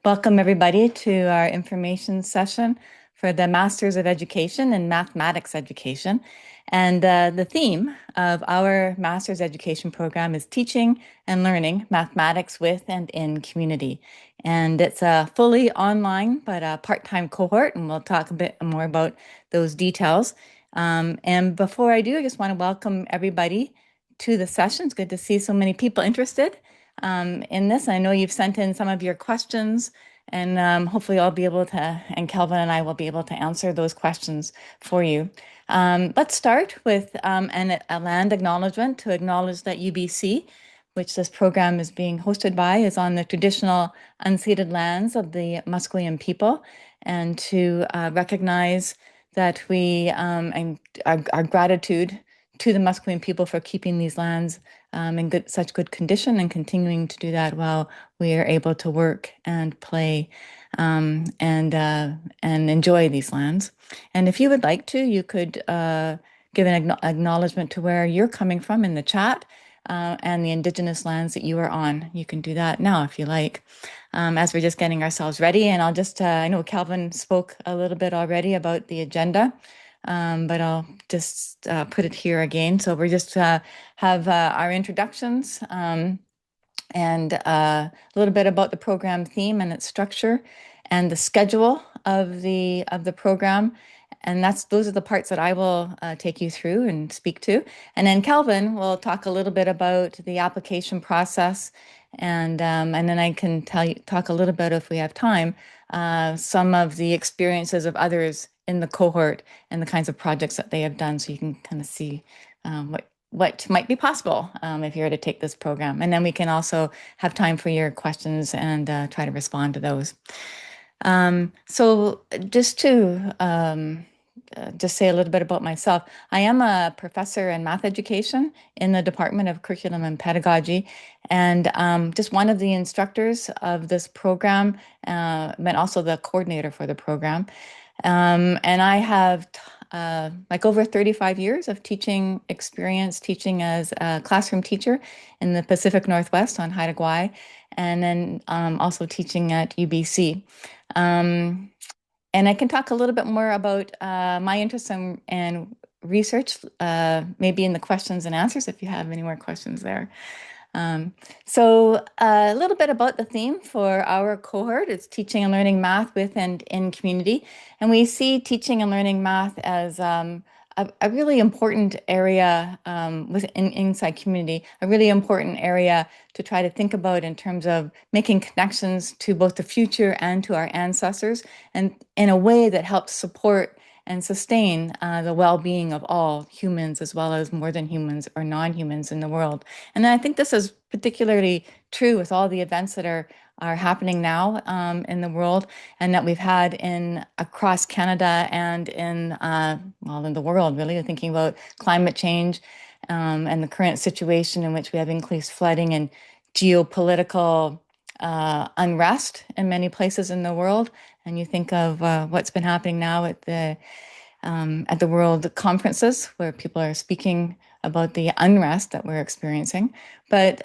Welcome, everybody, to our information session for the Masters of Education in Mathematics Education. And the theme of our Master's Education program is Teaching and Learning Mathematics with and in Community. And it's a fully online, but a part-time cohort, and we'll talk a bit more about those details. And before I do, I just want to welcome everybody to the session. It's good to see so many people interested in this. I know you've sent in some of your questions, and hopefully I'll be able to, and Kelvin and I will be able to answer those questions for you. Let's start with a land acknowledgement to acknowledge that UBC, which this program is being hosted by, is on the traditional unceded lands of the Musqueam people, and to recognize that and our gratitude to the Musqueam people for keeping these lands in such good condition and continuing to do that while we are able to work and play and enjoy these lands. And if you would like to, you could give an acknowledgement to where you're coming from in the chat and the Indigenous lands that you are on. You can do that now if you like. As we're just getting ourselves ready, and I'll just, I know Calvin spoke a little bit already about the agenda. But I'll just put it here again. So we're just have our introductions and a little bit about the program theme and its structure and the schedule of the program. And those are the parts that I will take you through and speak to. And then Calvin will talk a little bit about the application process, and then I can talk a little bit, if we have time, some of the experiences of others in the cohort and the kinds of projects that they have done, so you can kind of see what might be possible if you were to take this program. And then we can also have time for your questions and try to respond to those. So just to just say a little bit about myself. I am a professor in math education in the Department of Curriculum and Pedagogy, and just one of the instructors of this program, but also the coordinator for the program. And I have like over 35 years of teaching experience, teaching as a classroom teacher in the Pacific Northwest on Haida Gwaii, and then also teaching at UBC. And I can talk a little bit more about my interests in research, maybe in the questions and answers if you have any more questions there. So a little bit about the theme for our cohort. It's teaching and learning math with and in community. And we see teaching and learning math as a really important area inside community, a really important area to try to think about in terms of making connections to both the future and to our ancestors, and in a way that helps support and sustain the well-being of all humans, as well as more than humans or non-humans in the world. And I think this is particularly true with all the events that are happening now in the world, and that we've had across Canada and in the world, really, thinking about climate change and the current situation in which we have increased flooding and geopolitical unrest in many places in the world. And you think of what's been happening now at the world conferences, where people are speaking about the unrest that we're experiencing, but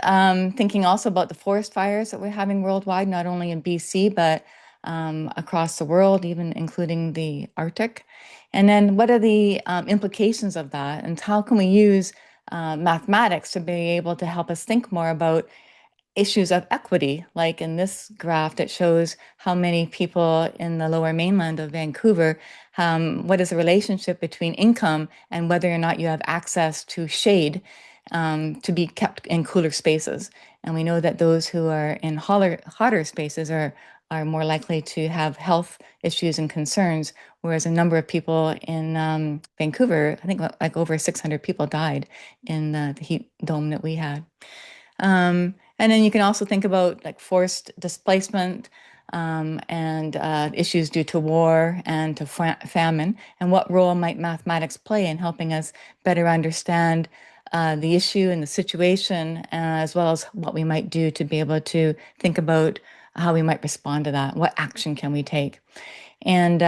thinking also about the forest fires that we're having worldwide, not only in BC, but across the world, even including the Arctic. And then what are the implications of that, and how can we use mathematics to be able to help us think more about issues of equity, like in this graph that shows how many people in the lower mainland of Vancouver, what is the relationship between income and whether or not you have access to shade to be kept in cooler spaces. And we know that those who are in hotter spaces are more likely to have health issues and concerns, whereas a number of people in Vancouver, I think like over 600 people died in the heat dome that we had. And then you can also think about like forced displacement and issues due to war and to famine, and what role might mathematics play in helping us better understand the issue and the situation, as well as what we might do to be able to think about how we might respond to that. What action can we take? And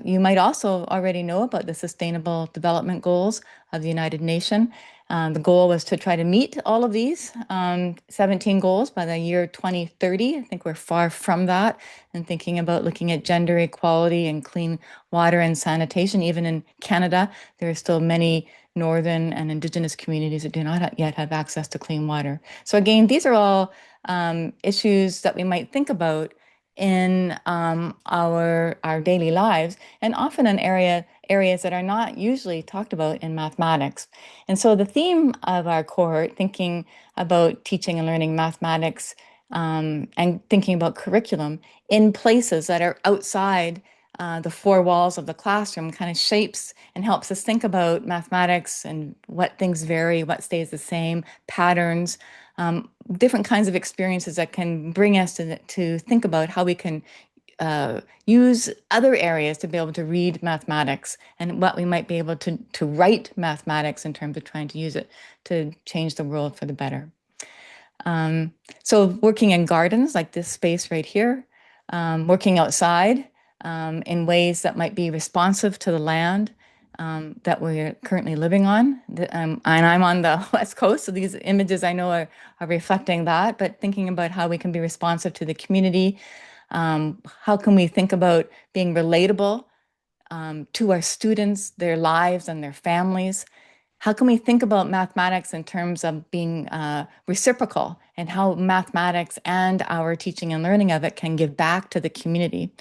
you might also already know about the Sustainable Development Goals of the United Nations. The goal was to try to meet all of these 17 goals by the year 2030. I think we're far from that. And thinking about looking at gender equality and clean water and sanitation, even in Canada, there are still many Northern and Indigenous communities that do not yet have access to clean water. So again, these are all issues that we might think about in our daily lives, and often in areas that are not usually talked about in mathematics. And so the theme of our cohort, thinking about teaching and learning mathematics and thinking about curriculum in places that are outside the four walls of the classroom, kind of shapes and helps us think about mathematics and what things vary, what stays the same, patterns, different kinds of experiences that can bring us to think about how we can use other areas to be able to read mathematics and what we might be able to write mathematics in terms of trying to use it to change the world for the better. So working in gardens like this space right here, working outside in ways that might be responsive to the land that we're currently living on. And I'm on the West Coast, so these images I know are reflecting that, but thinking about how we can be responsive to the community. How can we think about being relatable to our students, their lives, and their families? How can we think about mathematics in terms of being reciprocal and how mathematics and our teaching and learning of it can give back to the community?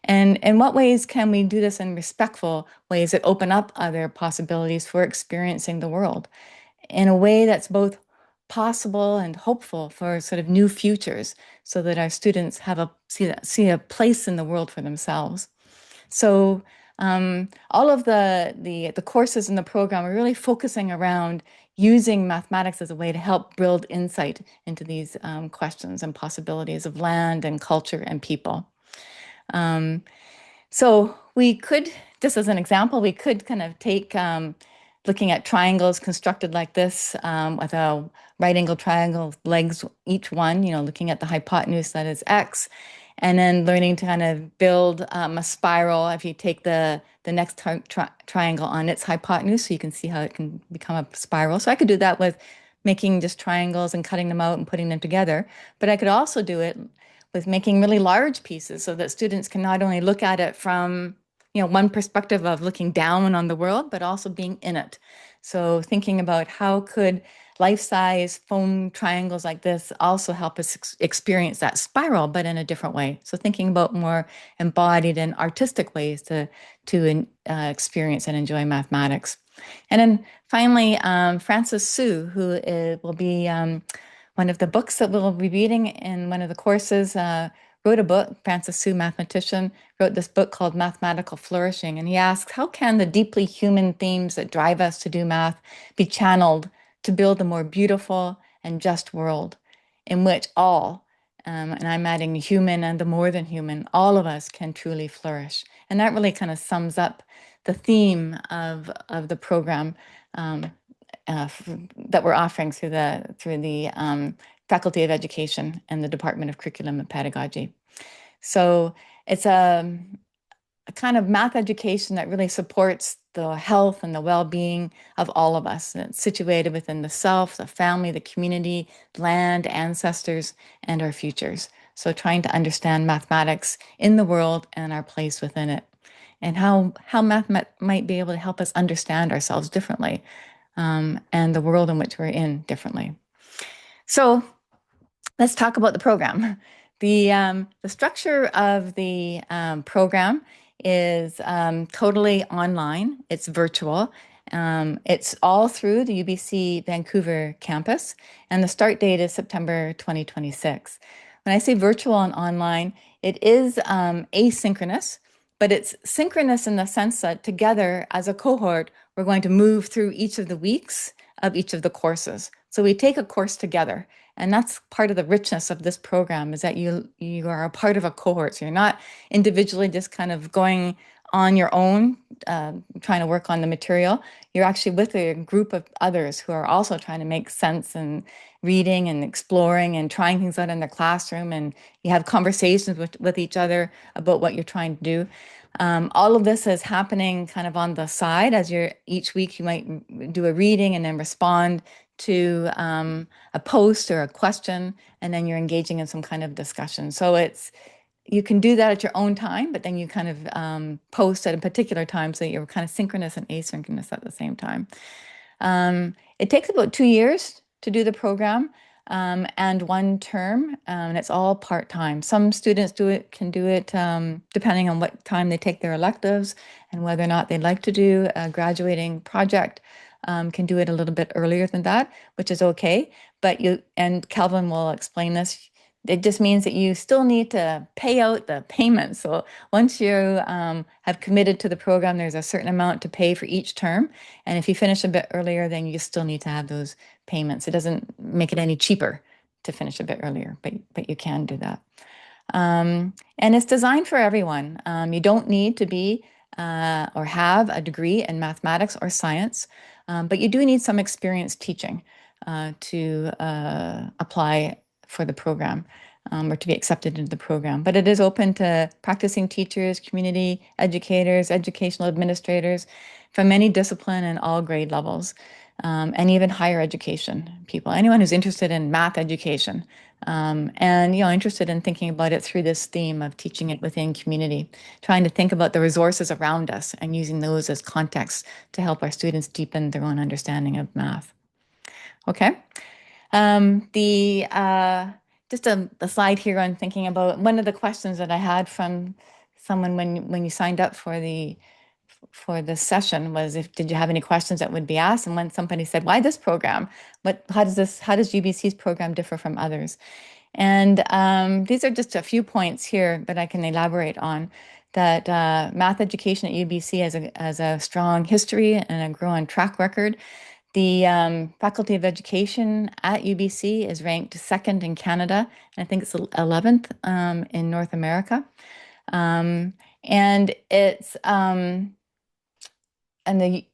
And in what ways can we do this in respectful ways that open up other possibilities for experiencing the world in a way that's both possible and hopeful for sort of new futures so that our students have see a place in the world for themselves? So all of the courses in the program are really focusing around using mathematics as a way to help build insight into these questions and possibilities of land and culture and people. Um, so we could, just as an example, we could kind of take looking at triangles constructed like this with a right angle triangle legs, each one, looking at the hypotenuse that is X, and then learning to kind of build a spiral. If you take the next triangle on its hypotenuse, so you can see how it can become a spiral. So I could do that with making just triangles and cutting them out and putting them together. But I could also do it with making really large pieces so that students can not only look at it from one perspective of looking down on the world, but also being in it. So thinking about how could life-size foam triangles like this also help us experience that spiral, but in a different way. So thinking about more embodied and artistic ways to experience and enjoy mathematics. And then finally, Frances Su, who will be one of the books that we'll be reading in one of the courses, wrote a book. Frances Su, mathematician, wrote this book called Mathematical Flourishing. And he asks, how can the deeply human themes that drive us to do math be channeled to build a more beautiful and just world in which all, and I'm adding human and the more than human, all of us can truly flourish. And that really kind of sums up the theme of the program that we're offering through the Faculty of Education and the Department of Curriculum and Pedagogy. So it's a kind of math education that really supports the health and the well-being of all of us. And it's situated within the self, the family, the community, land, ancestors, and our futures. So trying to understand mathematics in the world and our place within it, and how math might be able to help us understand ourselves differently, and the world in which we're in differently. So let's talk about the program. The structure of the program is totally online. It's virtual. It's all through the UBC Vancouver campus, and the start date is September 2026. When I say virtual and online, it is asynchronous, but it's synchronous in the sense that together as a cohort, we're going to move through each of the weeks of each of the courses. So we take a course together. And that's part of the richness of this program, is that you are a part of a cohort. So you're not individually just kind of going on your own, trying to work on the material. You're actually with a group of others who are also trying to make sense reading and exploring and trying things out in the classroom, and you have conversations with each other about what you're trying to do. All of this is happening kind of on the side as you're each week you might do a reading and then respond to a post or a question, and then you're engaging in some kind of discussion. So it's you can do that at your own time, but then you kind of post at a particular time so you're kind of synchronous and asynchronous at the same time. It takes about 2 years to do the program and one term, and it's all part-time. Some students can do it depending on what time they take their electives and whether or not they'd like to do a graduating project. Can do it a little bit earlier than that, which is okay. But and Calvin will explain this. It just means that you still need to pay out the payments. So once you have committed to the program, there's a certain amount to pay for each term. And if you finish a bit earlier, then you still need to have those payments. It doesn't make it any cheaper to finish a bit earlier, but you can do that. And it's designed for everyone. You don't need to be or have a degree in mathematics or science, but you do need some experience teaching to apply for the program or to be accepted into the program. But it is open to practicing teachers, community educators, educational administrators from any discipline and all grade levels, and even higher education people, anyone who's interested in math education, and interested in thinking about it through this theme of teaching it within community, trying to think about the resources around us and using those as context to help our students deepen their own understanding of math. Okay. The just a slide here on thinking about one of the questions that I had from someone when you signed up for the session was if did you have any questions that would be asked, and when somebody said, why this program? How does UBC's program differ from others? And these are just a few points here that I can elaborate on. That math education at UBC has a strong history and a growing track record. The Faculty of Education at UBC is ranked second in Canada, and I think it's 11th in North America. And it's and the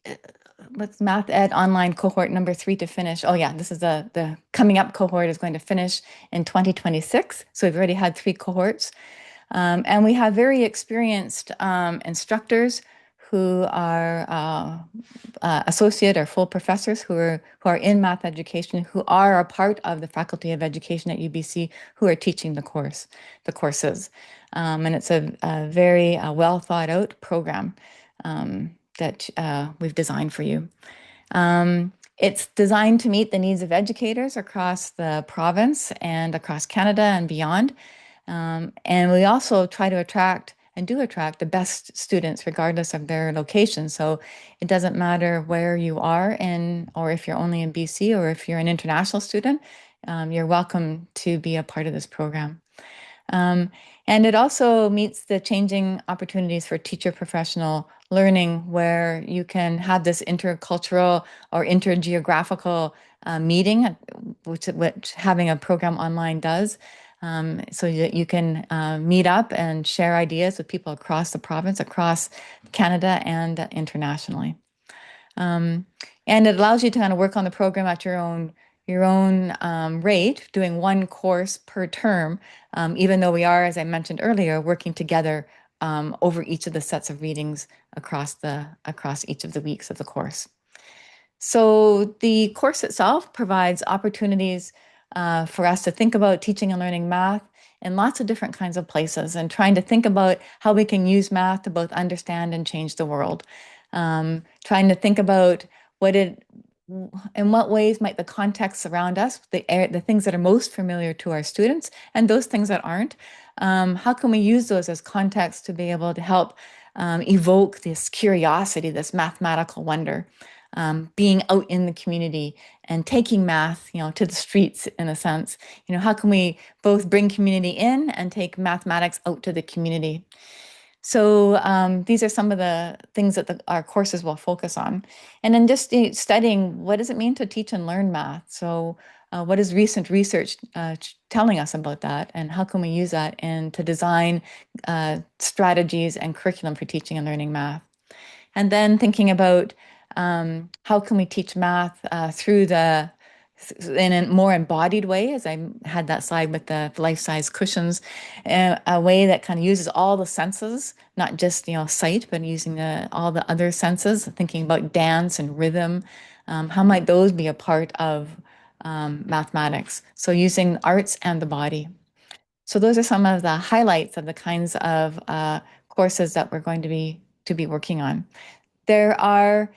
what's Math Ed online cohort number 3 to finish. Oh yeah, this is the coming up cohort is going to finish in 2026. So we've already had 3 cohorts. And we have very experienced instructors who are associate or full professors who are in math education, who are a part of the Faculty of Education at UBC, who are teaching the courses. And it's a very well thought out program that we've designed for you. It's designed to meet the needs of educators across the province and across Canada and beyond. And we also try to attract the best students regardless of their location. So it doesn't matter where you are in, or if you're only in BC or if you're an international student, you're welcome to be a part of this program. And it also meets the changing opportunities for teacher professional learning, where you can have this intercultural or intergeographical meeting, which having a program online does, so that you can meet up and share ideas with people across the province, across Canada, and internationally. And it allows you to kind of work on the program at your own rate, doing one course per term, even though we are, as I mentioned earlier, working together over each of the sets of readings across each of the weeks of the course. So the course itself provides opportunities for us to think about teaching and learning math in lots of different kinds of places, and trying to think about how we can use math to both understand and change the world. Trying to think about in what ways might the context around us, the things that are most familiar to our students and those things that aren't, how can we use those as context to be able to help evoke this curiosity, this mathematical wonder, being out in the community and taking math, to the streets in a sense. How can we both bring community in and take mathematics out to the community? So these are some of the things that our courses will focus on. And then just studying, what does it mean to teach and learn math? So what is recent research telling us about that? And how can we use that to design strategies and curriculum for teaching and learning math? And then thinking about how can we teach math through in a more embodied way, as I had that slide with the life-size cushions, a way that kind of uses all the senses, not just, sight, but using all the other senses, thinking about dance and rhythm. How might those be a part of mathematics? So using arts and the body. So those are some of the highlights of the kinds of courses that we're going to be working on. There are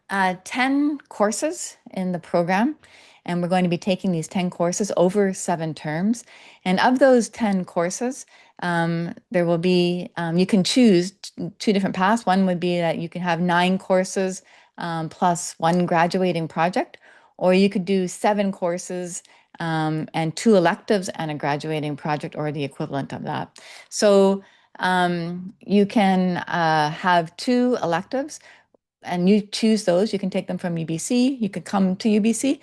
10 courses in the program, and we're going to be taking these 10 courses over 7 terms. And of those 10 courses, there will be, you can choose two different paths. One would be that you can have 9 courses plus one graduating project, or you could do 7 courses and 2 electives and a graduating project or the equivalent of that. So you can have 2 electives and you choose those. You can take them from UBC. You could come to UBC,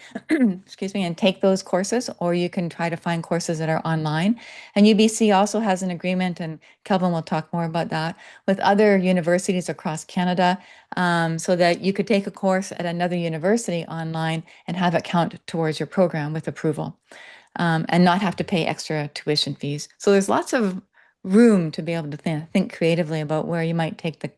excuse me, and take those courses, or you can try to find courses that are online. And UBC also has an agreement, and Kelvin will talk more about that, with other universities across Canada, so that you could take a course at another university online and have it count towards your program with approval, and not have to pay extra tuition fees. So there's lots of room to be able to think creatively about where you might take the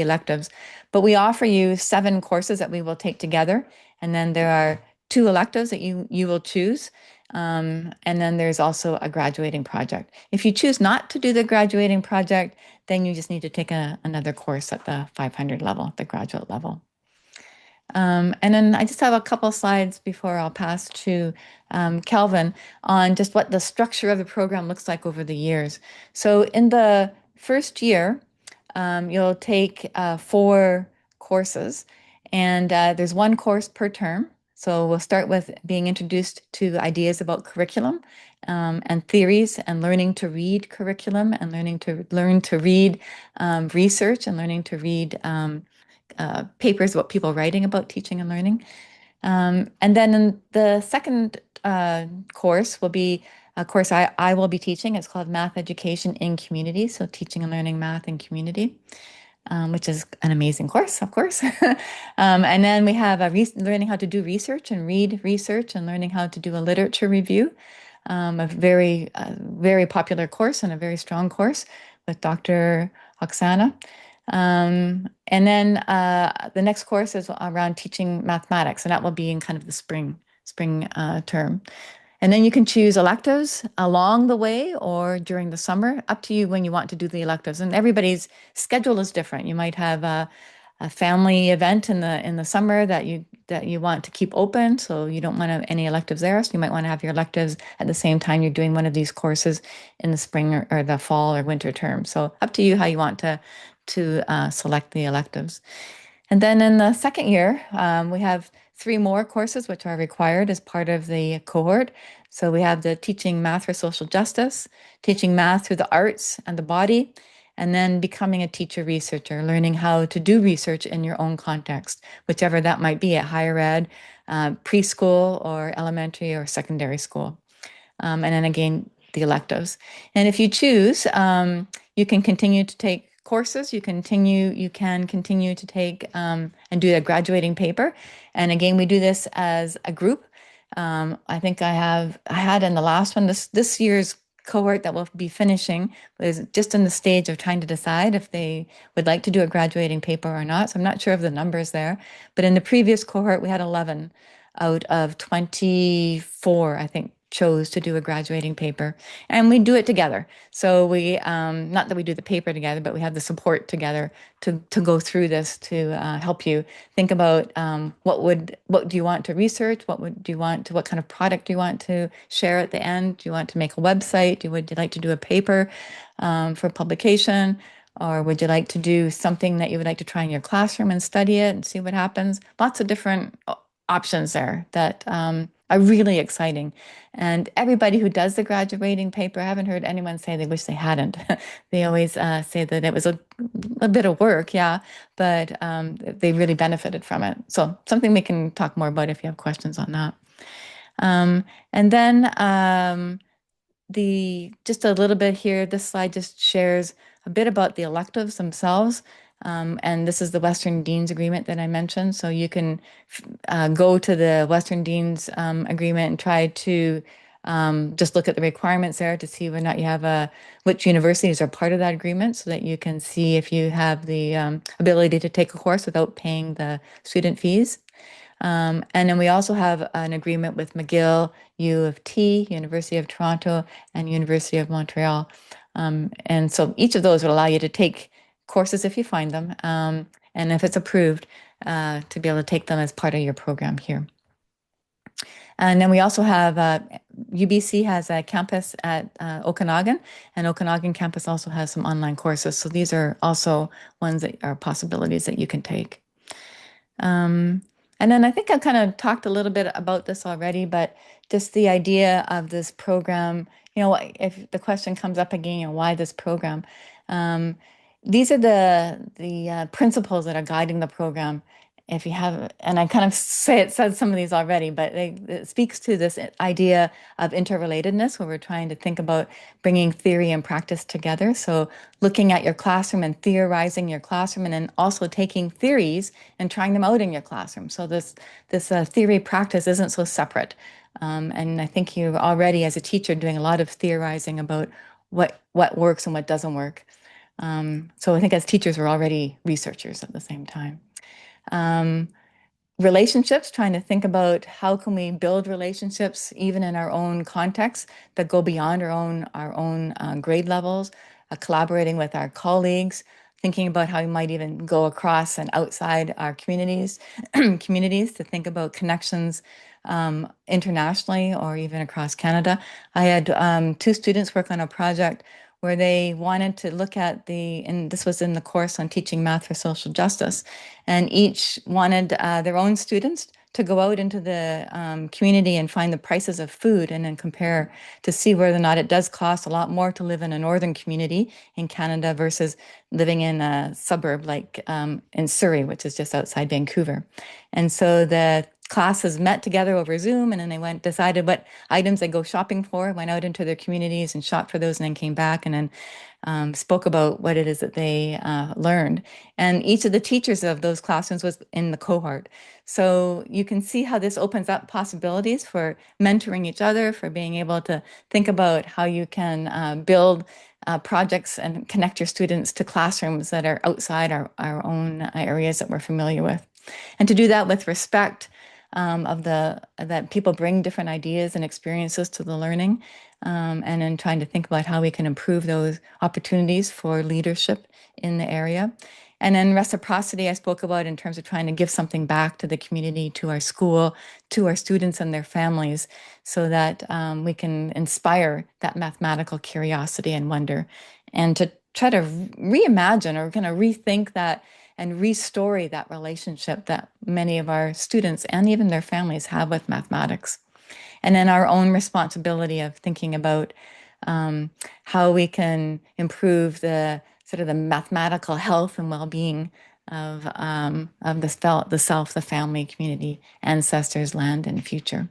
electives. But we offer you 7 courses that we will take together, and then there are 2 electives that you will choose. And then there's also a graduating project. If you choose not to do the graduating project, then you just need to take another course at the 500 level, the graduate level. And then I just have a couple slides before I'll pass to Kelvin on just what the structure of the program looks like over the years. So in the first year, you'll take 4 courses, and there's 1 course per term. So we'll start with being introduced to ideas about curriculum and theories, and learning to read curriculum, and learn to read research, and learning to read papers about people writing about teaching and learning. And then in the second course will be a course I will be teaching. It's called Math Education in Community. So teaching and learning math in community, which is an amazing course, of course. And then we have learning how to do research and read research, and learning how to do a literature review, a very popular course and a very strong course with Dr. Oksana. And then the next course is around teaching mathematics, and that will be in kind of the spring term. And then you can choose electives along the way or during the summer, up to you when you want to do the electives. And everybody's schedule is different. You might have a family event in the summer that you want to keep open, so you don't want to have any electives there. So you might want to have your electives at the same time you're doing one of these courses in the spring or the fall or winter term. So up to you how you want to select the electives. And then in the second year, we have 3 more courses which are required as part of the cohort. So we have the teaching math for social justice, teaching math through the arts and the body, and then becoming a teacher researcher, learning how to do research in your own context, whichever that might be, at higher ed, preschool, or elementary or secondary school. And then again, the electives. And if you choose, you can continue to take courses. You can continue to take and do a graduating paper. And again, we do this as a group. I think I had in the last one, this year's cohort that will be finishing was just in the stage of trying to decide if they would like to do a graduating paper or not. So I'm not sure of the numbers there. But in the previous cohort, we had 11 out of 24, I think, chose to do a graduating paper, and we do it together. So we, not that we do the paper together, but we have the support together to go through this, to help you think about what do you want to research, what kind of product do you want to share at the end? Do you want to make a website? Would you like to do a paper for publication? Or would you like to do something that you would like to try in your classroom and study it and see what happens? Lots of different options there that are really exciting. And everybody who does the graduating paper, I haven't heard anyone say they wish they hadn't. They always say that it was a bit of work, yeah, but they really benefited from it. So something we can talk more about if you have questions on that. And then just a little bit here, this slide just shares a bit about the electives themselves. And this is the Western Dean's Agreement that I mentioned. So you can go to the Western Dean's Agreement and try to just look at the requirements there to see whether or not you have which universities are part of that agreement so that you can see if you have the ability to take a course without paying the student fees. And then we also have an agreement with McGill, U of T, University of Toronto, and University of Montreal. And so each of those will allow you to take courses if you find them, and if it's approved, to be able to take them as part of your program here. And then we also have UBC has a campus at Okanagan, and Okanagan campus also has some online courses. So these are also ones that are possibilities that you can take. Um, and then I think I kind of talked a little bit about this already, but just the idea of this program, if the question comes up again, why this program? Um, these are the principles that are guiding the program. If you have, and I kind of said some of these already, but it speaks to this idea of interrelatedness, where we're trying to think about bringing theory and practice together. So looking at your classroom and theorizing your classroom, and then also taking theories and trying them out in your classroom. So this theory practice isn't so separate. And I think you already, as a teacher, doing a lot of theorizing about what works and what doesn't work. So I think as teachers, we're already researchers at the same time. Um, Relationships, trying to think about how can we build relationships even in our own context that go beyond our own grade levels, collaborating with our colleagues, thinking about how we might even go across and outside our communities to think about connections internationally or even across Canada. I had two students work on a project where they wanted to look at and this was in the course on teaching math for social justice, and each wanted their own students to go out into the community and find the prices of food and then compare to see whether or not it does cost a lot more to live in a northern community in Canada versus living in a suburb like in Surrey, which is just outside Vancouver. And so the classes met together over Zoom, and then they decided what items they go shopping for, went out into their communities and shopped for those, and then came back and then spoke about what it is that they learned. And each of the teachers of those classrooms was in the cohort. So you can see how this opens up possibilities for mentoring each other, for being able to think about how you can build projects and connect your students to classrooms that are outside our own areas that we're familiar with. And to do that with respect that people bring different ideas and experiences to the learning, and then trying to think about how we can improve those opportunities for leadership in the area. And then reciprocity, I spoke about in terms of trying to give something back to the community, to our school, to our students and their families, so that we can inspire that mathematical curiosity and wonder, and to try to reimagine or kind of rethink that and restory that relationship that many of our students and even their families have with mathematics. And then our own responsibility of thinking about how we can improve the sort of the mathematical health and well-being of the self, the family, community, ancestors, land, and future.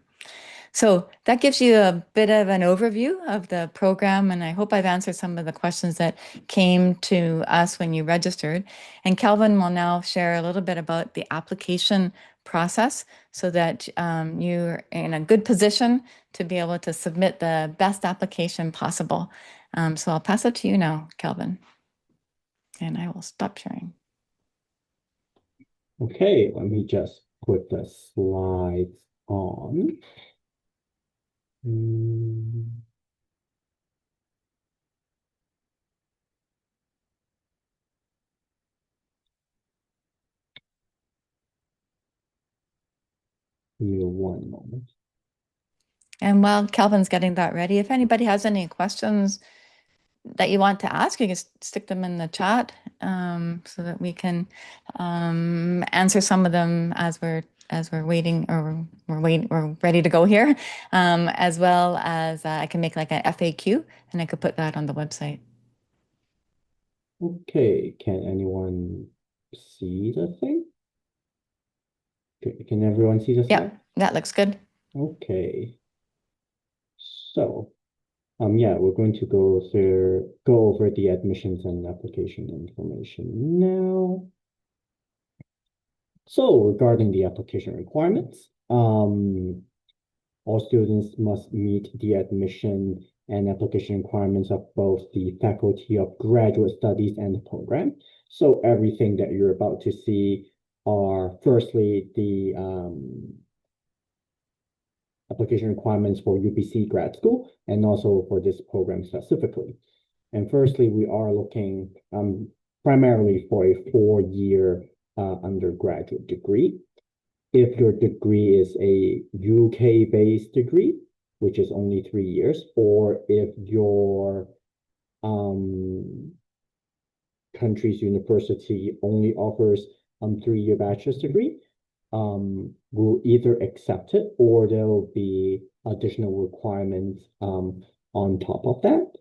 So that gives you a bit of an overview of the program, and I hope I've answered some of the questions that came to us when you registered. And Kelvin will now share a little bit about the application process so that you're in a good position to be able to submit the best application possible. So I'll pass it to you now, Kelvin, and I will stop sharing. Okay, let me just put the slides on. Give me one moment. And while Kelvin's getting that ready, if anybody has any questions that you want to ask, you can stick them in the chat so that we can answer some of them as we're waiting, or we're ready to go here, as well as I can make like an FAQ and I could put that on the website. Okay, can anyone see the thing? Can everyone see the Yeah, slide? that looks good. Okay. So Yeah, we're going to go over the admissions and application information now. So regarding the application requirements, all students must meet the admission and application requirements of both the Faculty of Graduate Studies and the program. So everything that you're about to see are firstly the application requirements for UBC grad school and also for this program specifically. And firstly, we are looking primarily for a 4-year undergraduate degree. If your degree is a UK-based degree, which is only 3 years, or if your country's university only offers 3-year bachelor's degree, we'll either accept it or there will be additional requirements on top of that.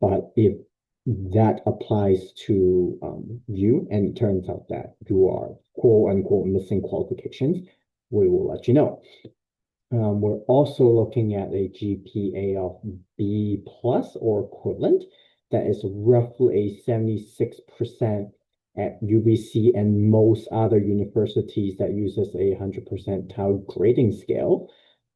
But if that applies to you and it turns out that you are quote unquote missing qualifications, we will let you know. We're also looking at a GPA of B plus or equivalent. That is roughly a 76% at UBC and most other universities that uses a 100 percentile grading scale.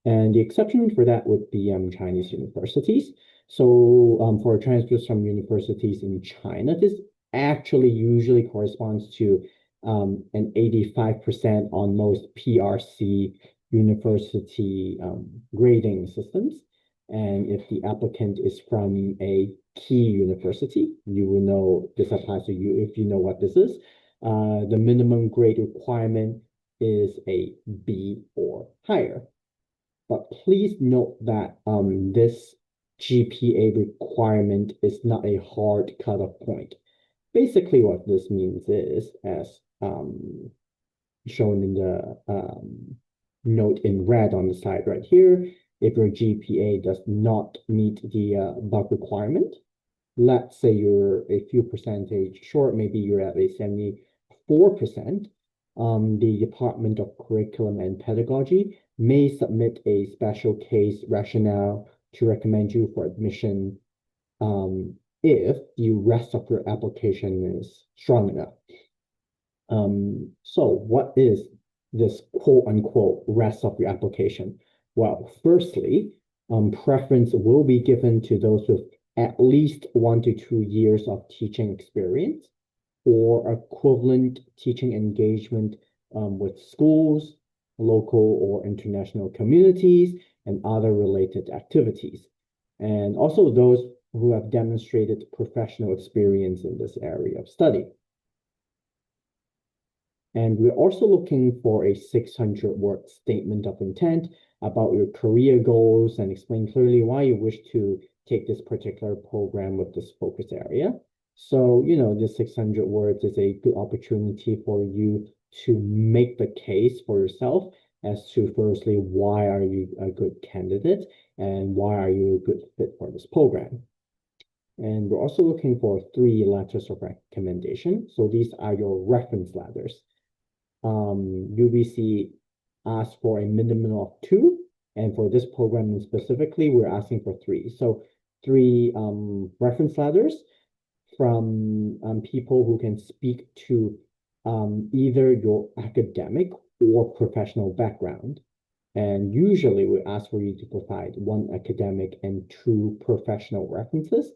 And the exception for that would be Chinese universities. So for transcripts from universities in China, this actually usually corresponds to an 85% on most PRC university grading systems. And if the applicant is from a key university, you will know this applies to you if you know what this is. The minimum grade requirement is a B or higher. But please note that this GPA requirement is not a hard cutoff point. Basically, what this means is, as shown in the note in red on the side right here, if your GPA does not meet the above requirement, let's say you're a few percentage short, maybe you're at a 74%, the Department of Curriculum and Pedagogy may submit a special case rationale to recommend you for admission if the rest of your application is strong enough. So what is this quote unquote rest of your application? Well, firstly, preference will be given to those with at least 1 to 2 years of teaching experience or equivalent teaching engagement with schools, local or international communities, and other related activities. And also those who have demonstrated professional experience in this area of study. And we're also looking for a 600-word statement of intent about your career goals and explain clearly why you wish to take this particular program with this focus area. So, this 600 words is a good opportunity for you to make the case for yourself as to firstly, why are you a good candidate and why are you a good fit for this program? And we're also looking for 3 letters of recommendation. So these are your reference letters. UBC asked for a minimum of 2, and for this program specifically, we're asking for 3. So 3 reference letters from people who can speak to either your academic or professional background. And usually we ask for you to provide 1 academic and 2 professional references,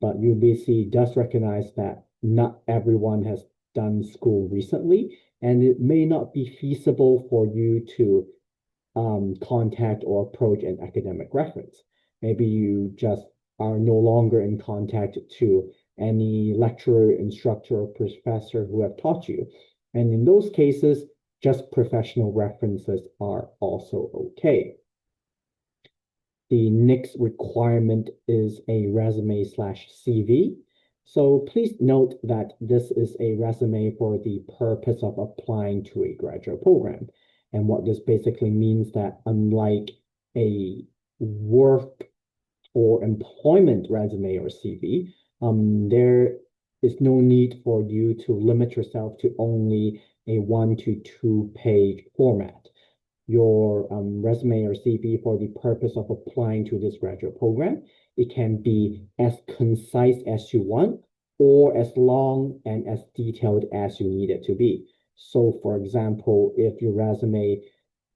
but UBC does recognize that not everyone has done school recently, and it may not be feasible for you to contact or approach an academic reference. Maybe you just are no longer in contact to any lecturer, instructor, or professor who have taught you. And in those cases, just professional references are also okay. The next requirement is a resume/CV. So please note that this is a resume for the purpose of applying to a graduate program. And what this basically means that unlike a work or employment resume or CV, there is no need for you to limit yourself to only a 1 to 2 page format. Your resume or CV for the purpose of applying to this graduate program It can be as concise as you want or as long and as detailed as you need it to be. So for example, if your resume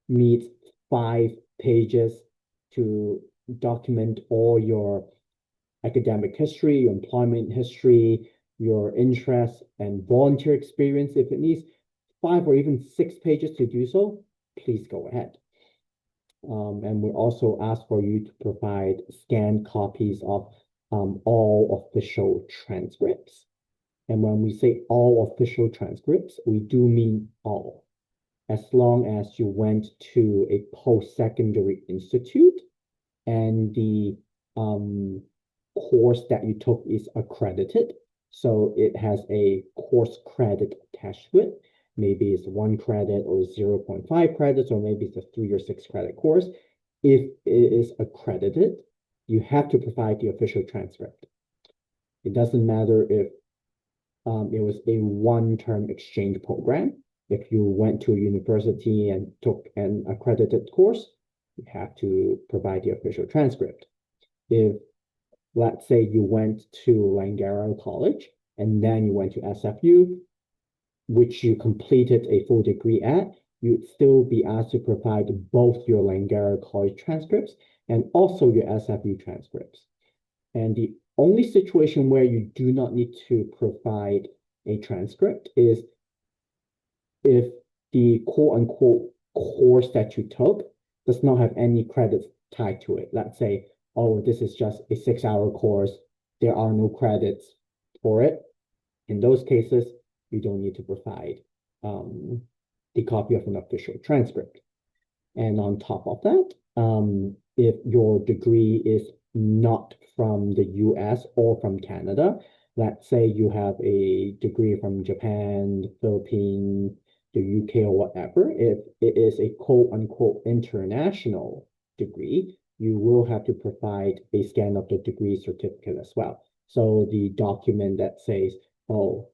needs 5 pages to document all your academic history, your employment history, your interests, and volunteer experience, if it needs 5 or even 6 pages to do so, please go ahead. And we also ask for you to provide scanned copies of all official transcripts. And when we say all official transcripts, we do mean all. As long as you went to a post-secondary institute and the course that you took is accredited, so it has a course credit attached to it. Maybe it's 1 credit or 0.5 credits, or maybe it's a 3 or 6 credit course. If it is accredited, you have to provide the official transcript. It doesn't matter if it was a one-term exchange program. If you went to a university and took an accredited course, you have to provide the official transcript. If, let's say, you went to Langara College and then you went to SFU, which you completed a full degree at, you'd still be asked to provide both your Langara College transcripts and also your SFU transcripts. And the only situation where you do not need to provide a transcript is if the quote-unquote course that you took does not have any credits tied to it. Let's say, oh, this is just a 6-hour course. There are no credits for it. In those cases, you don't need to provide the copy of an official transcript. And on top of that, if your degree is not from the US or from Canada, let's say you have a degree from Japan, Philippines, the UK, or whatever, if it is a quote-unquote international degree, you will have to provide a scan of the degree certificate as well. So the document that says, oh,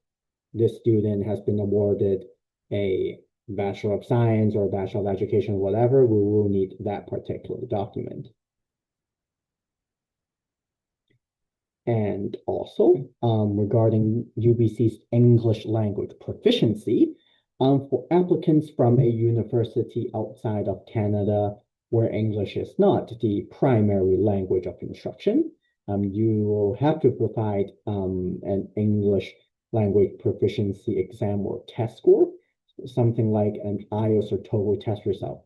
this student has been awarded a Bachelor of Science or Bachelor of Education, whatever, we will need that particular document. And also, regarding UBC's English language proficiency, for applicants from a university outside of Canada where English is not the primary language of instruction, you will have to provide an English language proficiency exam or test score, something like an IELTS or TOEFL test result.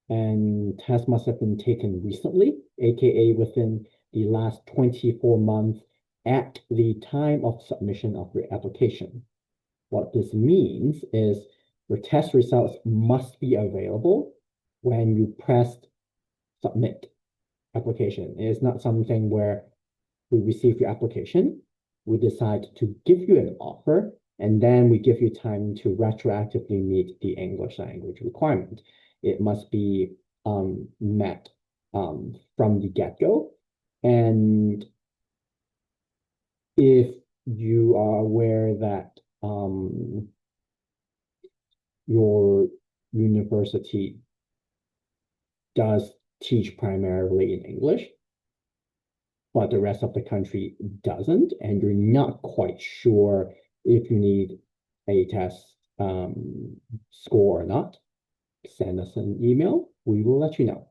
And tests must have been taken recently, aka within the last 24 months at the time of submission of your application. What this means is your test results must be available when you press submit application. It is not something where we receive your application, we decide to give you an offer, and then we give you time to retroactively meet the English language requirement. It must be met from the get-go. And if you are aware that your university does teach primarily in English, but the rest of the country doesn't, and you're not quite sure if you need a test score or not, send us an email. We will let you know.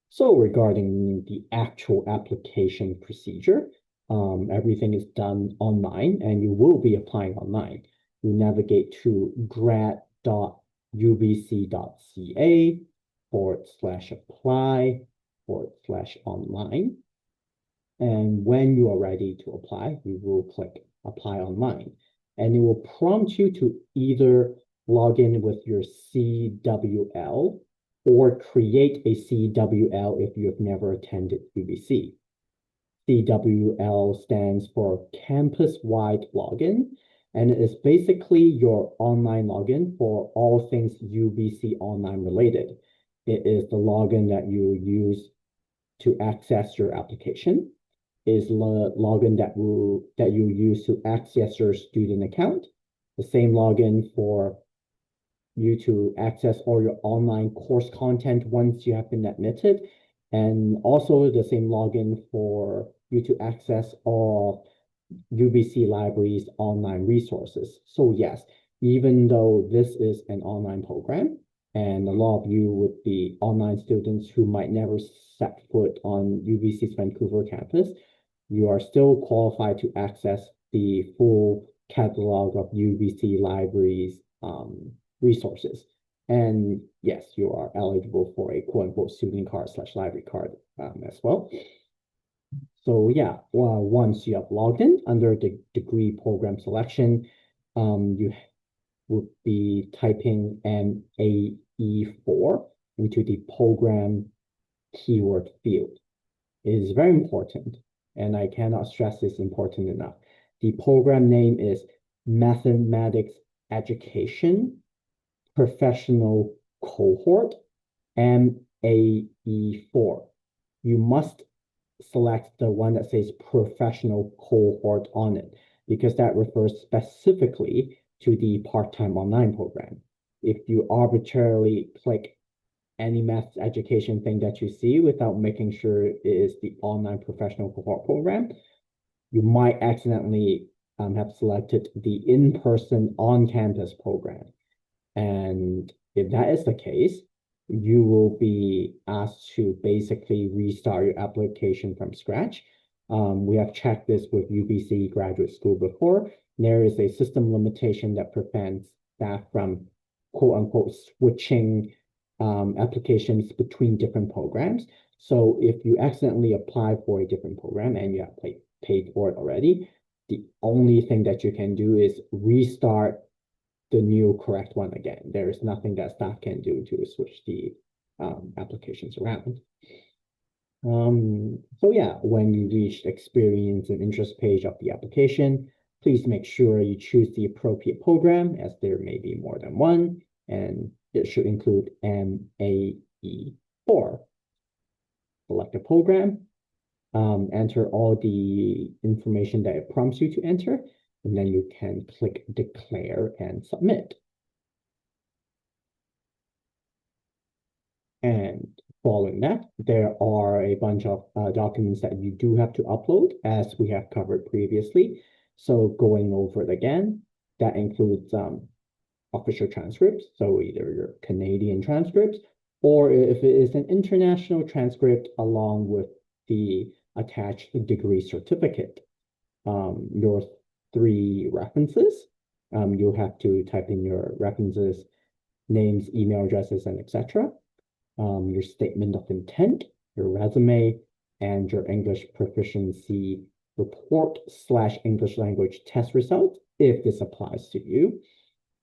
So regarding the actual application procedure, everything is done online and you will be applying online. You navigate to grad.ubc.ca/apply/online. And when you are ready to apply, you will click apply online. And it will prompt you to either log in with your CWL or create a CWL if you have never attended UBC. CWL stands for campus-wide login, and it is basically your online login for all things UBC online related. It is the login that you use to access your application. It is the login that you use to access your student account. The same login for you to access all your online course content once you have been admitted, and also the same login for you to access all UBC Library's online resources. So yes, even though this is an online program, and a lot of you would be online students who might never set foot on UBC's Vancouver campus, you are still qualified to access the full catalog of UBC Library's resources. And yes, you are eligible for a quote unquote student card slash library card as well. So yeah, well, once you have logged in under the degree program selection, you would be typing MAE4 into the program keyword field. It is very important, and I cannot stress this important enough. The program name is Mathematics Education Professional Cohort, MAE4. You must select the one that says professional cohort on it, because that refers specifically to the part-time online program. If you arbitrarily click any math education thing that you see without making sure it is the online professional cohort program, you might accidentally have selected the in-person on-campus program. And if that is the case, you will be asked to basically restart your application from scratch. We have checked this with UBC Graduate School before. There is a system limitation that prevents staff from quote unquote switching applications between different programs. So if you accidentally apply for a different program and you have paid for it already, the only thing that you can do is restart the new correct one again. There is nothing that staff can do to switch the applications around. So yeah, when you reach the experience and interest page of the application, please make sure you choose the appropriate program, as there may be more than one, and it should include MAE4. Select a program, enter all the information that it prompts you to enter, and then you can click declare and submit. And following that, there are a bunch of documents that you do have to upload, as we have covered previously. So going over it again, that includes official transcripts, so either your Canadian transcripts, or if it is an international transcript, along with the attached degree certificate. Your 3 references, you'll have to type in your references, names, email addresses, and etc. Your statement of intent, your resume, and your English proficiency report / English language test results, if this applies to you.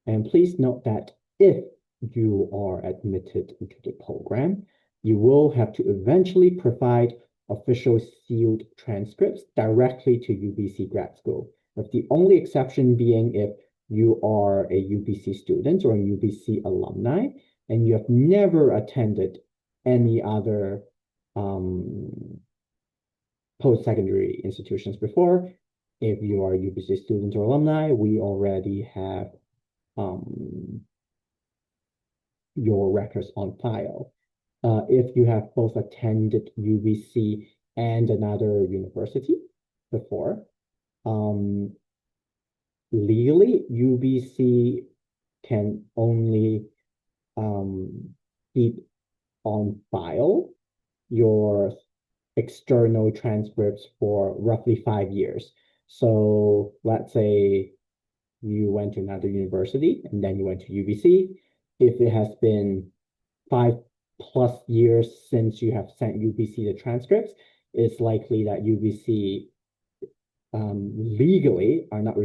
And please note that if you are admitted into the program, you will have to eventually provide official sealed transcripts directly to UBC Grad School, with the only exception being if you are a UBC student or a UBC alumni and you have never attended any other post-secondary institutions before. If you are a UBC student or alumni, we already have your records on file. If you have both attended UBC and another university before, legally, UBC can only keep on file your external transcripts for roughly 5 years. So let's say you went to another university and then you went to UBC. If it has been 5+ years since you have sent UBC the transcripts, it's likely that UBC legally are not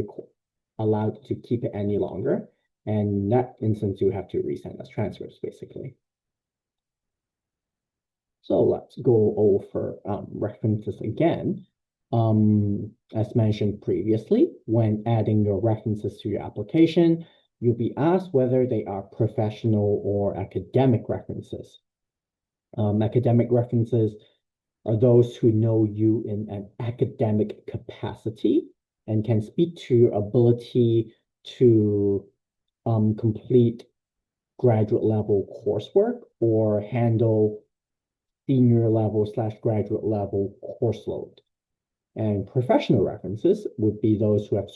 allowed to keep it any longer. And in that instance, you have to resend us transcripts, basically. So let's go over references again. As mentioned previously, when adding your references to your application, you'll be asked whether they are professional or academic references. Academic references are those who know you in an academic capacity and can speak to your ability to complete graduate level coursework or handle senior level / graduate level course load. And professional references would be those who have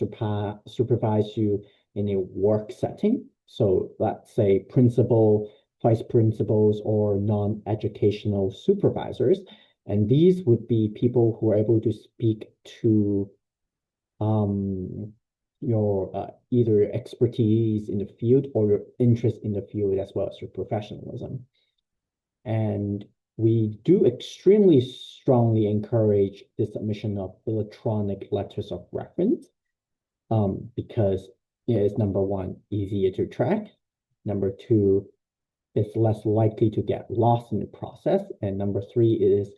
supervised you in a work setting. So let's say principal, vice principals, or non-educational supervisors. And these would be people who are able to speak to your either expertise in the field or your interest in the field as well as your professionalism. And we do extremely strongly encourage the submission of electronic letters of reference because it is number one, easier to track. Number two, it's less likely to get lost in the process. And number three, it is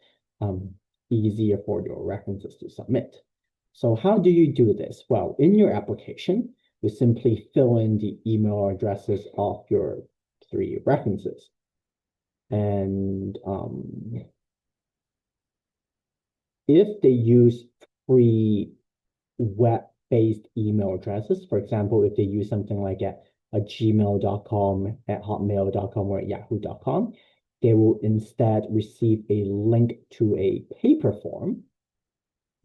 easier for your references to submit. So how do you do this? Well, in your application, you simply fill in the email addresses of your 3 references. And if they use free web-based email addresses, for example, if they use something like at gmail.com, at hotmail.com, or at yahoo.com, they will instead receive a link to a paper form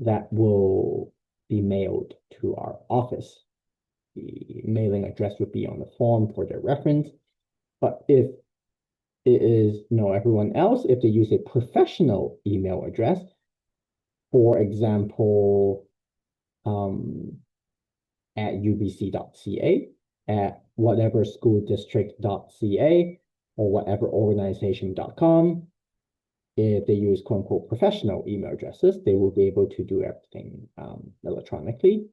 that will be mailed to our office. The mailing address would be on the form for their reference. But if it is everyone else, if they use a professional email address, for example, at ubc.ca, at whatever school district.ca, or whatever organization.com, if they use quote unquote professional email addresses, they will be able to do everything electronically.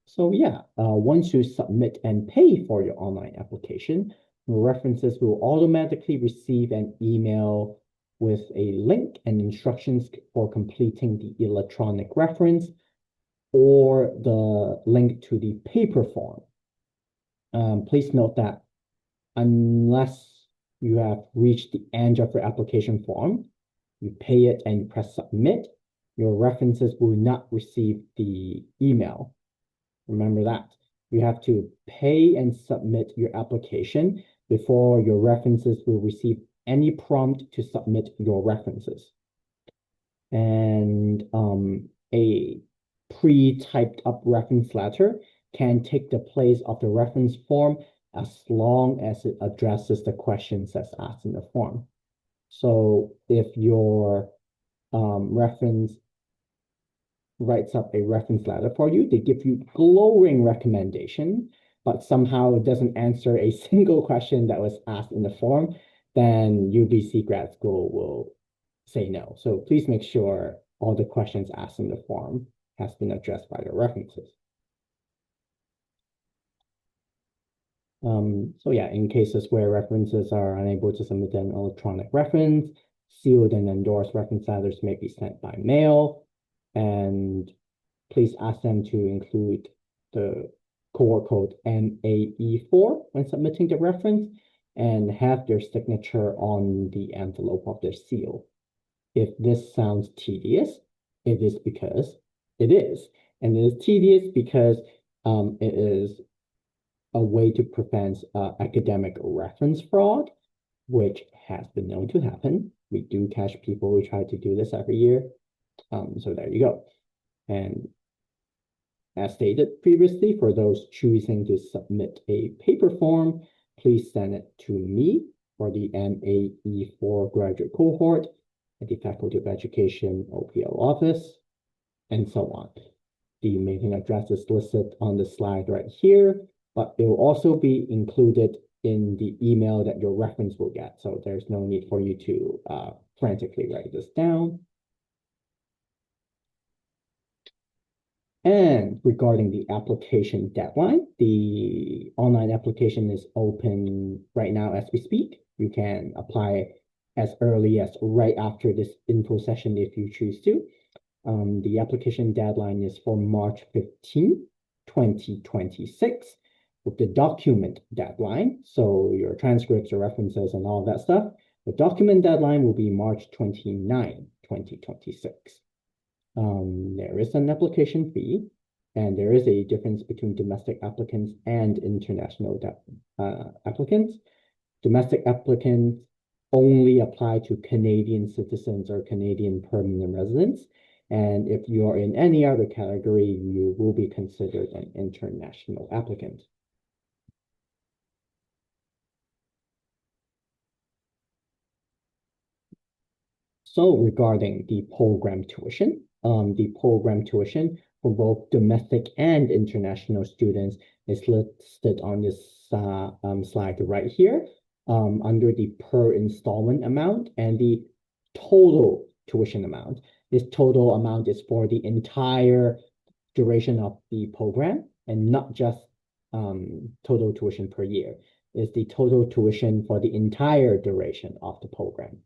So yeah, once you submit and pay for your online application, references will automatically receive an email with a link and instructions for completing the electronic reference or the link to the paper form. Please note that unless you have reached the end of your application form, you pay it and you press submit, your references will not receive the email. Remember that. You have to pay and submit your application before your references will receive any prompt to submit your references. And a pre-typed up reference letter can take the place of the reference form as long as it addresses the questions that's asked in the form. So if your reference writes up a reference letter for you, they give you glowing recommendation, but somehow it doesn't answer a single question that was asked in the form, then UBC Grad School will say no. So please make sure all the questions asked in the form has been addressed by the references. So yeah, in cases where references are unable to submit an electronic reference, sealed and endorsed reference letters may be sent by mail, and please ask them to include the cohort code MAE4 when submitting the reference and have their signature on the envelope of their seal. If this sounds tedious, it is because it is. And it is tedious because it is a way to prevent academic reference fraud, which has been known to happen. We do catch people who try to do this every year. So there you go. And as stated previously, for those choosing to submit a paper form, please send it to me for the MAE4 graduate cohort at the Faculty of Education OPL office, and so on. The mailing address is listed on the slide right here, but it will also be included in the email that your reference will get. So there's no need for you to frantically write this down. And regarding the application deadline, the online application is open right now as we speak. You can apply as early as right after this info session if you choose to. The application deadline is for March 15, 2026, with the document deadline. So your transcripts, your references, and all that stuff. The document deadline will be March 29, 2026. There is an application fee, and there is a difference between domestic applicants and international applicants. Domestic applicants only apply to Canadian citizens or Canadian permanent residents. And if you are in any other category, you will be considered an international applicant. So regarding the program tuition for both domestic and international students is listed on this slide right here under the per installment amount and the total tuition amount. This total amount is for the entire duration of the program and not just total tuition per year. It's the total tuition for the entire duration of the program.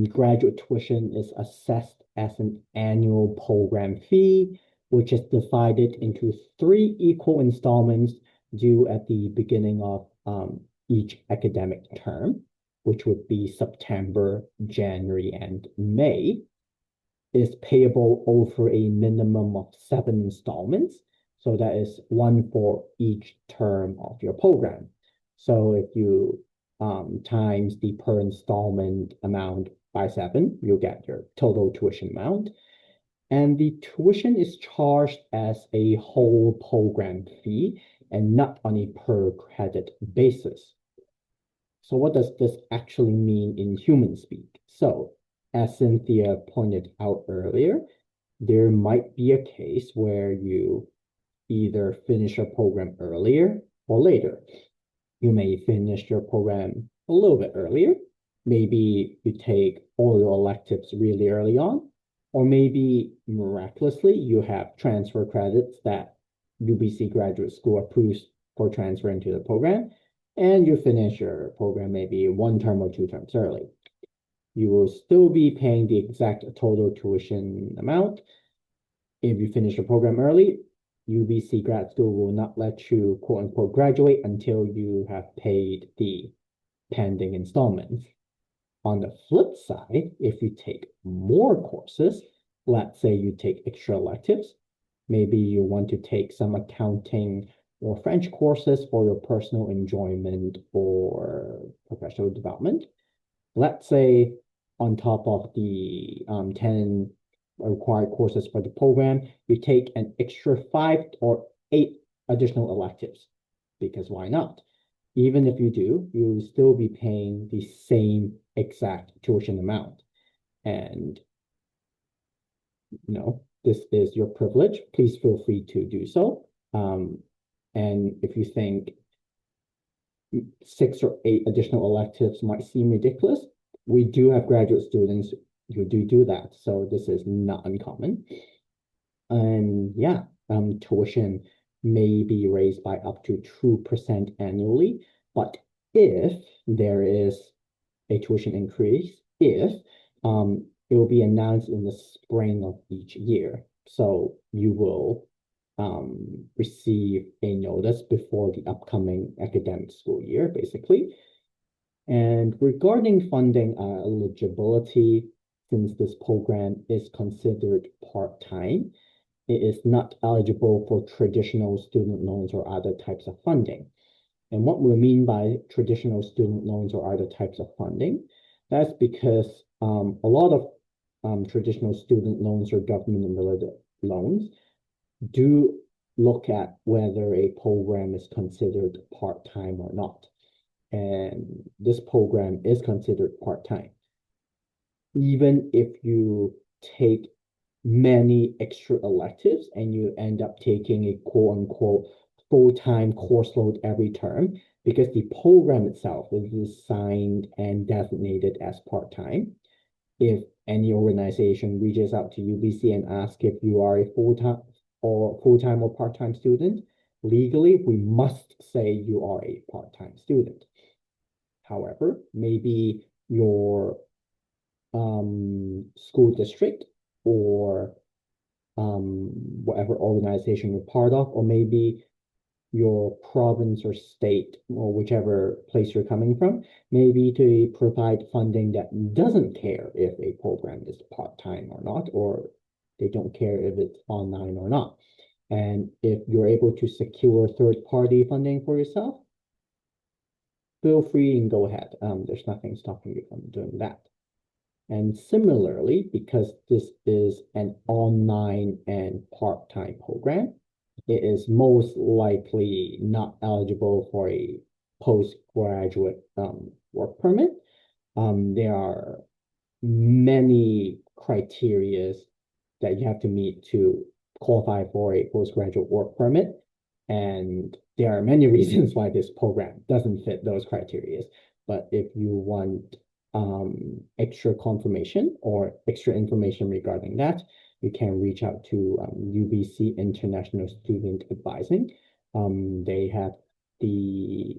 Graduate tuition is assessed as an annual program fee, which is divided into 3 equal installments due at the beginning of each academic term, which would be September, January, and May, is payable over a minimum of 7 installments. So that is 1 for each term of your program. So if you times the per installment amount by 7, you'll get your total tuition amount. And the tuition is charged as a whole program fee and not on a per credit basis. So what does this actually mean in human speak? So as Cynthia pointed out earlier, there might be a case where you either finish your program earlier or later. You may finish your program a little bit earlier. Maybe you take all your electives really early on, or maybe miraculously you have transfer credits that UBC Graduate School approves for transfer into the program, and you finish your program maybe 1 term or 2 terms early. You will still be paying the exact total tuition amount. If you finish your program early, UBC grad school will not let you quote unquote graduate until you have paid the pending installments. On the flip side, if you take more courses, let's say you take extra electives, maybe you want to take some accounting or French courses for your personal enjoyment or professional development. Let's say on top of the 10 required courses for the program, you take an extra 5 or 8 additional electives, because why not? Even if you do, you'll still be paying the same exact tuition amount. And this is your privilege. Please feel free to do so. And if you think 6 or 8 additional electives might seem ridiculous, we do have graduate students who do that. So this is not uncommon. And yeah, tuition may be raised by up to 2% annually. But if there is a tuition increase, it will be announced in the spring of each year. So you will receive a notice before the upcoming academic school year, basically. And regarding funding eligibility, since this program is considered part-time, it is not eligible for traditional student loans or other types of funding. And what we mean by traditional student loans or other types of funding, that's because a lot of traditional student loans or government-related loans do look at whether a program is considered part-time or not. And this program is considered part-time. Even if you take many extra electives and you end up taking a quote-unquote full-time course load every term, because the program itself is designed and designated as part-time. If any organization reaches out to UBC and asks if you are a full-time or part-time student, legally, we must say you are a part-time student. However, maybe your school district or whatever organization you're part of, or maybe your province or state or whichever place you're coming from, maybe to provide funding that doesn't care if a program is part-time or not, or they don't care if it's online or not. And if you're able to secure third-party funding for yourself, feel free and go ahead. There's nothing stopping you from doing that. And similarly, because this is an online and part-time program, it is most likely not eligible for a postgraduate work permit. There are many criteria that you have to meet to qualify for a postgraduate work permit. And there are many reasons why this program doesn't fit those criteria. But if you want extra confirmation or extra information regarding that, you can reach out to UBC International Student Advising. They have the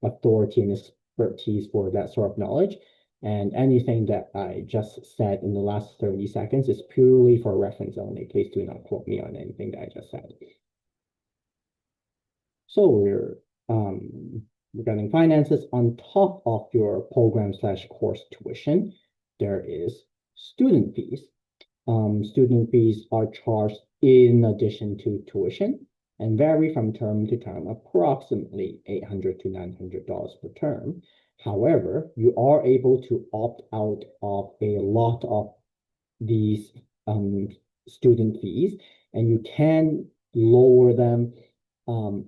authority and expertise for that sort of knowledge. And anything that I just said in the last 30 seconds is purely for reference only. Please do not quote me on anything that I just said. So we're regarding finances, on top of your program/course tuition, there is student fees. Student fees are charged in addition to tuition and vary from term to term, approximately $800 to $900 per term. However, you are able to opt out of a lot of these student fees, and you can lower them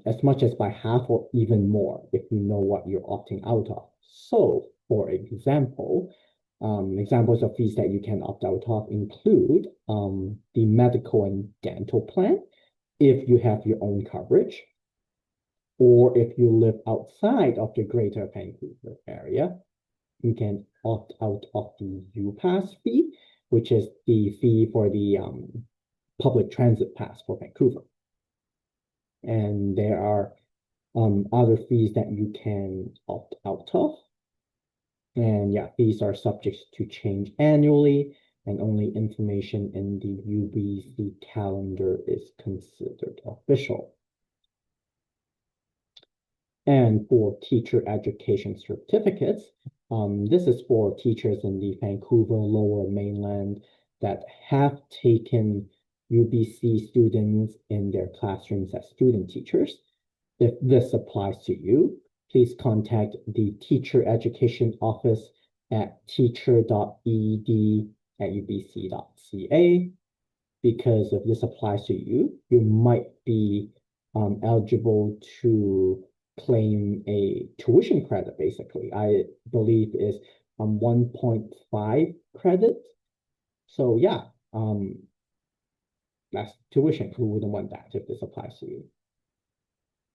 as much as by half or even more if you know what you're opting out of. So, for example, examples of fees that you can opt out of include the medical and dental plan if you have your own coverage, or if you live outside of the Greater Vancouver area, you can opt out of the UPass fee, which is the fee for the public transit pass for Vancouver. And there are other fees that you can opt out of. And yeah, fees are subject to change annually, and only information in the UBC calendar is considered official. And for teacher education certificates, this is for teachers in the Vancouver Lower Mainland that have taken UBC students in their classrooms as student teachers. If this applies to you, please contact the teacher education office at teacher.ed@ubc.ca, because if this applies to you, you might be eligible to claim a tuition credit, basically. I believe is 1.5 credit. So yeah, that's tuition. Who wouldn't want that if this applies to you?